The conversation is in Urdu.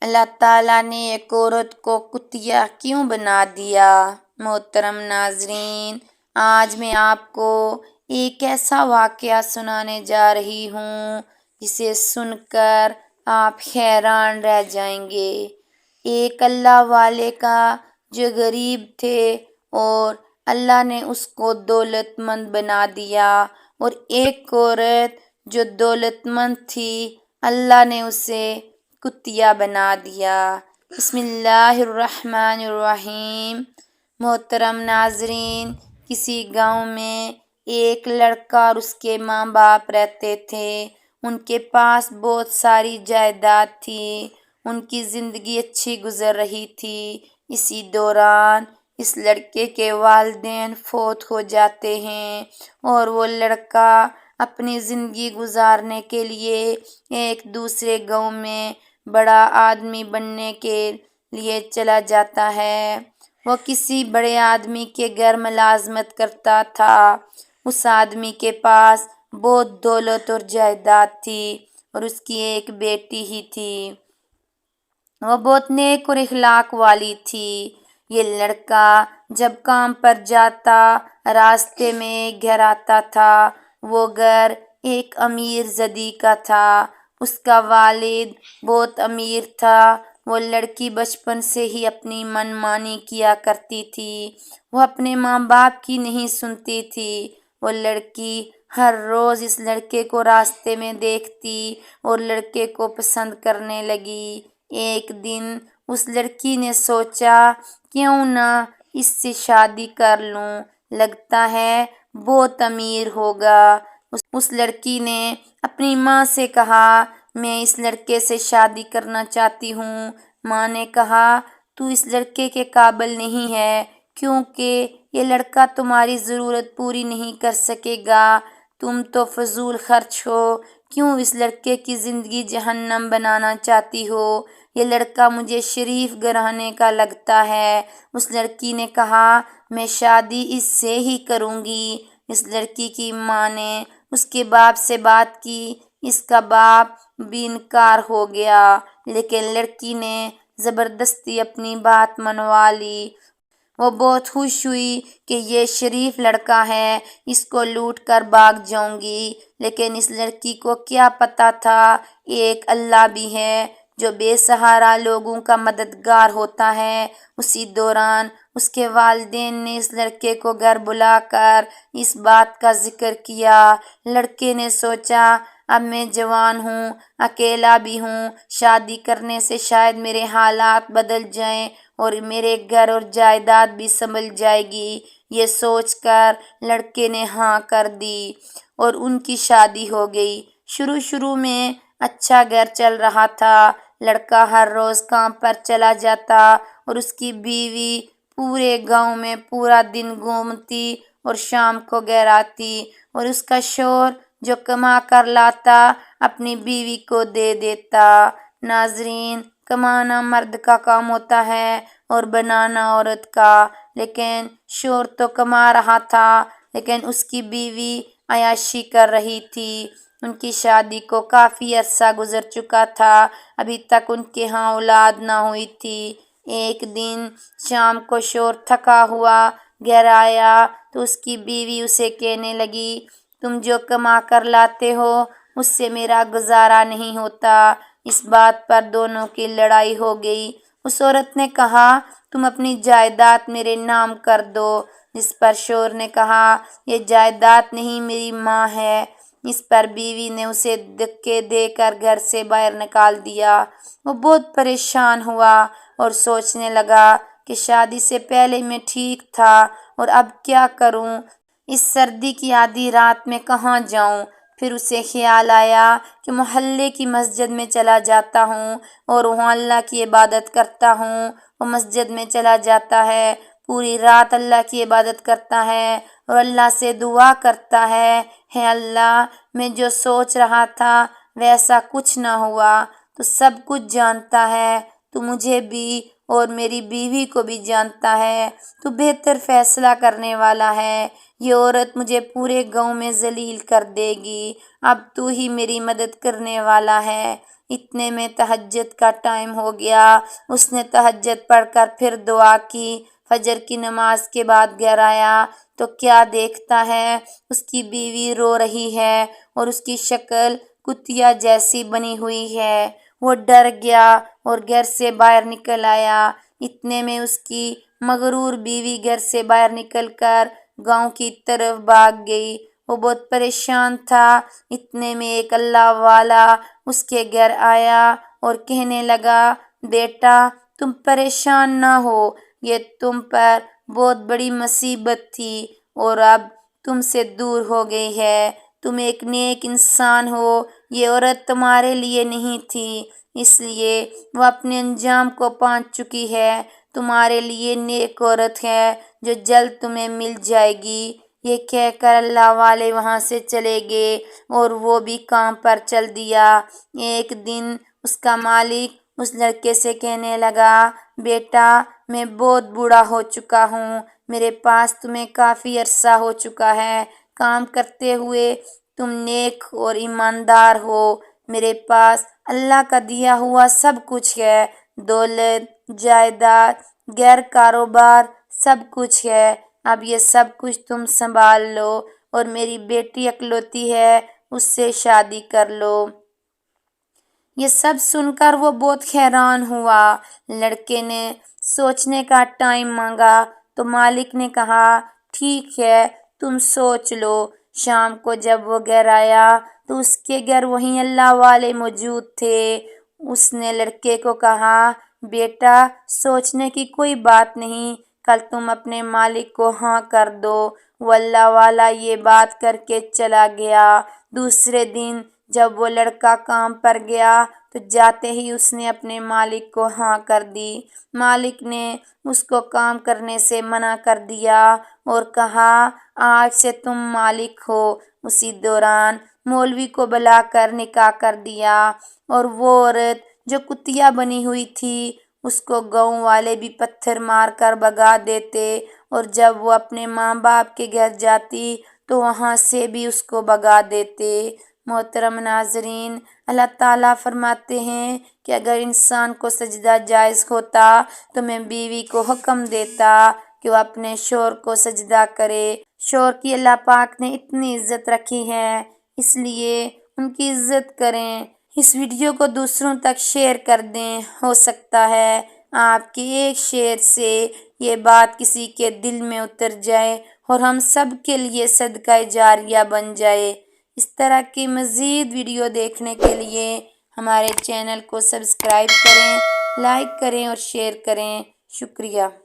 اللہ تعالیٰ نے ایک عورت کو کتیا کیوں بنا دیا؟ محترم ناظرین، آج میں آپ کو ایک ایسا واقعہ سنانے جا رہی ہوں جسے سن کر آپ حیران رہ جائیں گے۔ ایک اللہ والے کا جو غریب تھے اور اللہ نے اس کو دولت مند بنا دیا، اور ایک عورت جو دولت مند تھی اللہ نے اسے کتیا بنا دیا۔ بسم اللہ الرحمن الرحیم۔ محترم ناظرین، کسی گاؤں میں ایک لڑکا اور اس کے ماں باپ رہتے تھے۔ ان کے پاس بہت ساری جائیداد تھی، ان کی زندگی اچھی گزر رہی تھی۔ اسی دوران اس لڑکے کے والدین فوت ہو جاتے ہیں اور وہ لڑکا اپنی زندگی گزارنے کے لیے ایک دوسرے گاؤں میں بڑا آدمی بننے کے لیے چلا جاتا ہے۔ وہ کسی بڑے آدمی کے گھر ملازمت کرتا تھا۔ اس آدمی کے پاس بہت دولت اور جائیداد تھی اور اس کی ایک بیٹی ہی تھی۔ وہ بہت نیک اور اخلاق والی تھی۔ یہ لڑکا جب کام پر جاتا، راستے میں ایک گھر آتا تھا۔ وہ گھر ایک امیر زادی کا تھا۔ اس کا والد بہت امیر تھا۔ وہ لڑکی بچپن سے ہی اپنی من مانی کیا کرتی تھی۔ وہ اپنے ماں باپ کی نہیں سنتی تھی۔ وہ لڑکی ہر روز اس لڑکے کو راستے میں دیکھتی اور لڑکے کو پسند کرنے لگی۔ ایک دن اس لڑکی نے سوچا کیوں نہ اس سے شادی کر لوں، لگتا ہے بہت امیر ہوگا۔ اس لڑکی نے اپنی ماں سے کہا میں اس لڑکے سے شادی کرنا چاہتی ہوں۔ ماں نے کہا تو اس لڑکے کے قابل نہیں ہے، کیونکہ یہ لڑکا تمہاری ضرورت پوری نہیں کر سکے گا، تم تو فضول خرچ ہو، کیوں اس لڑکے کی زندگی جہنم بنانا چاہتی ہو؟ یہ لڑکا مجھے شریف گھرانے کا لگتا ہے۔ اس لڑکی نے کہا میں شادی اس سے ہی کروں گی۔ اس لڑکی کی ماں نے اس کے باپ سے بات کی۔ اس کا باپ بھی انکار ہو گیا، لیکن لڑکی نے زبردستی اپنی بات منوا لی۔ وہ بہت خوش ہوئی کہ یہ شریف لڑکا ہے، اس کو لوٹ کر بھاگ جاؤں گی۔ لیکن اس لڑکی کو کیا پتہ تھا ایک اللہ بھی ہے جو بے سہارا لوگوں کا مددگار ہوتا ہے۔ اسی دوران اس کے والدین نے اس لڑکے کو گھر بلا کر اس بات کا ذکر کیا۔ لڑکے نے سوچا اب میں جوان ہوں، اکیلا بھی ہوں، شادی کرنے سے شاید میرے حالات بدل جائیں اور میرے گھر اور جائیداد بھی سنبھل جائے گی۔ یہ سوچ کر لڑکے نے ہاں کر دی اور ان کی شادی ہو گئی۔ شروع میں اچھا گھر چل رہا تھا۔ لڑکا ہر روز کام پر چلا جاتا اور اس کی بیوی پورے گاؤں میں پورا دن گھومتی اور شام کو گھر آتی، اور اس کا شوہر جو کما کر لاتا اپنی بیوی کو دے دیتا۔ ناظرین، کمانا مرد کا کام ہوتا ہے اور بنانا عورت کا، لیکن شوہر تو کما رہا تھا لیکن اس کی بیوی عیاشی کر رہی تھی۔ ان کی شادی کو کافی عرصہ گزر چکا تھا، ابھی تک ان کے ہاں اولاد نہ ہوئی تھی۔ ایک دن شام کو شوہر تھکا ہوا گھر آیا تو اس کی بیوی اسے کہنے لگی تم جو کما کر لاتے ہو اس سے میرا گزارا نہیں ہوتا۔ اس بات پر دونوں کی لڑائی ہو گئی۔ اس عورت نے کہا تم اپنی جائیداد میرے نام کر دو، جس پر شوہر نے کہا یہ جائیداد نہیں میری ماں ہے۔ اس پر بیوی نے اسے دھکے دے کر گھر سے باہر نکال دیا۔ وہ بہت پریشان ہوا اور سوچنے لگا کہ شادی سے پہلے میں ٹھیک تھا اور اب کیا کروں؟ اس سردی کی آدھی رات میں کہاں جاؤں؟ پھر اسے خیال آیا کہ محلے کی مسجد میں چلا جاتا ہوں اور وہاں اللہ کی عبادت کرتا ہوں۔ وہ مسجد میں چلا جاتا ہے، پوری رات اللہ کی عبادت کرتا ہے اور اللہ سے دعا کرتا ہے اے اللہ میں جو سوچ رہا تھا ویسا کچھ نہ ہوا، تو سب کچھ جانتا ہے، تو مجھے بھی اور میری بیوی کو بھی جانتا ہے، تو بہتر فیصلہ کرنے والا ہے۔ یہ عورت مجھے پورے گاؤں میں ذلیل کر دے گی، اب تو ہی میری مدد کرنے والا ہے۔ اتنے میں تہجد کا ٹائم ہو گیا۔ اس نے تہجد پڑھ کر پھر دعا کی۔ فجر کی نماز کے بعد گھر آیا تو کیا دیکھتا ہے، اس کی بیوی رو رہی ہے اور اس کی شکل کتیا جیسی بنی ہوئی ہے۔ وہ ڈر گیا اور گھر سے باہر نکل آیا۔ اتنے میں اس کی مغرور بیوی گھر سے باہر نکل کر گاؤں کی طرف بھاگ گئی۔ وہ بہت پریشان تھا۔ اتنے میں ایک اللہ والا اس کے گھر آیا اور کہنے لگا، بیٹا تم پریشان نہ ہو، یہ تم پر بہت بڑی مصیبت تھی اور اب تم سے دور ہو گئی ہے۔ تم ایک نیک انسان ہو، یہ عورت تمہارے لیے نہیں تھی، اس لیے وہ اپنے انجام کو پہنچ چکی ہے۔ تمہارے لیے نیک عورت ہے جو جلد تمہیں مل جائے گی۔ یہ کہہ کر اللہ والے وہاں سے چلے گئے اور وہ بھی کام پر چل دیا۔ ایک دن اس کا مالک اس لڑکے سے کہنے لگا، بیٹا میں بہت بوڑھا ہو چکا ہوں، میرے پاس تمہیں کافی عرصہ ہو چکا ہے کام کرتے ہوئے، تم نیک اور ایماندار ہو، میرے پاس اللہ کا دیا ہوا سب کچھ ہے، دولت، جائیداد، غیر کاروبار سب کچھ ہے، اب یہ سب کچھ تم سنبھال لو اور میری بیٹی اکلوتی ہے، اس سے شادی کر لو۔ یہ سب سن کر وہ بہت حیران ہوا۔ لڑکے نے سوچنے کا ٹائم مانگا تو مالک نے کہا، ٹھیک ہے تم سوچ لو۔ شام کو جب وہ گھر آیا تو اس کے گھر وہیں اللہ والے موجود تھے۔ اس نے لڑکے کو کہا، بیٹا سوچنے کی کوئی بات نہیں، کل تم اپنے مالک کو ہاں کر دو۔ وہ اللہ والا یہ بات کر کے چلا گیا۔ دوسرے دن جب وہ لڑکا کام پر گیا تو جاتے ہی اس نے اپنے مالک کو ہاں کر دی۔ مالک نے اس کو کام کرنے سے منع کر دیا اور کہا، آج سے تم مالک ہو۔ اسی دوران مولوی کو بلا کر نکاح کر دیا اور وہ عورت جو کتیا بنی ہوئی تھی اس کو گاؤں والے بھی پتھر مار کر بھگا دیتے اور جب وہ اپنے ماں باپ کے گھر جاتی تو وہاں سے بھی اس کو بھگا دیتے۔ محترم ناظرین، اللہ تعالیٰ فرماتے ہیں کہ اگر انسان کو سجدہ جائز ہوتا تو میں بیوی کو حکم دیتا کہ وہ اپنے شوہر کو سجدہ کرے۔ شوہر کی اللہ پاک نے اتنی عزت رکھی ہے، اس لیے ان کی عزت کریں۔ اس ویڈیو کو دوسروں تک شیئر کر دیں، ہو سکتا ہے آپ کے ایک شیئر سے یہ بات کسی کے دل میں اتر جائے اور ہم سب کے لیے صدقہ جاریہ بن جائے۔ اس طرح کی مزید ویڈیو دیکھنے کے لیے ہمارے چینل کو سبسکرائب کریں، لائک کریں اور شیئر کریں۔ شکریہ۔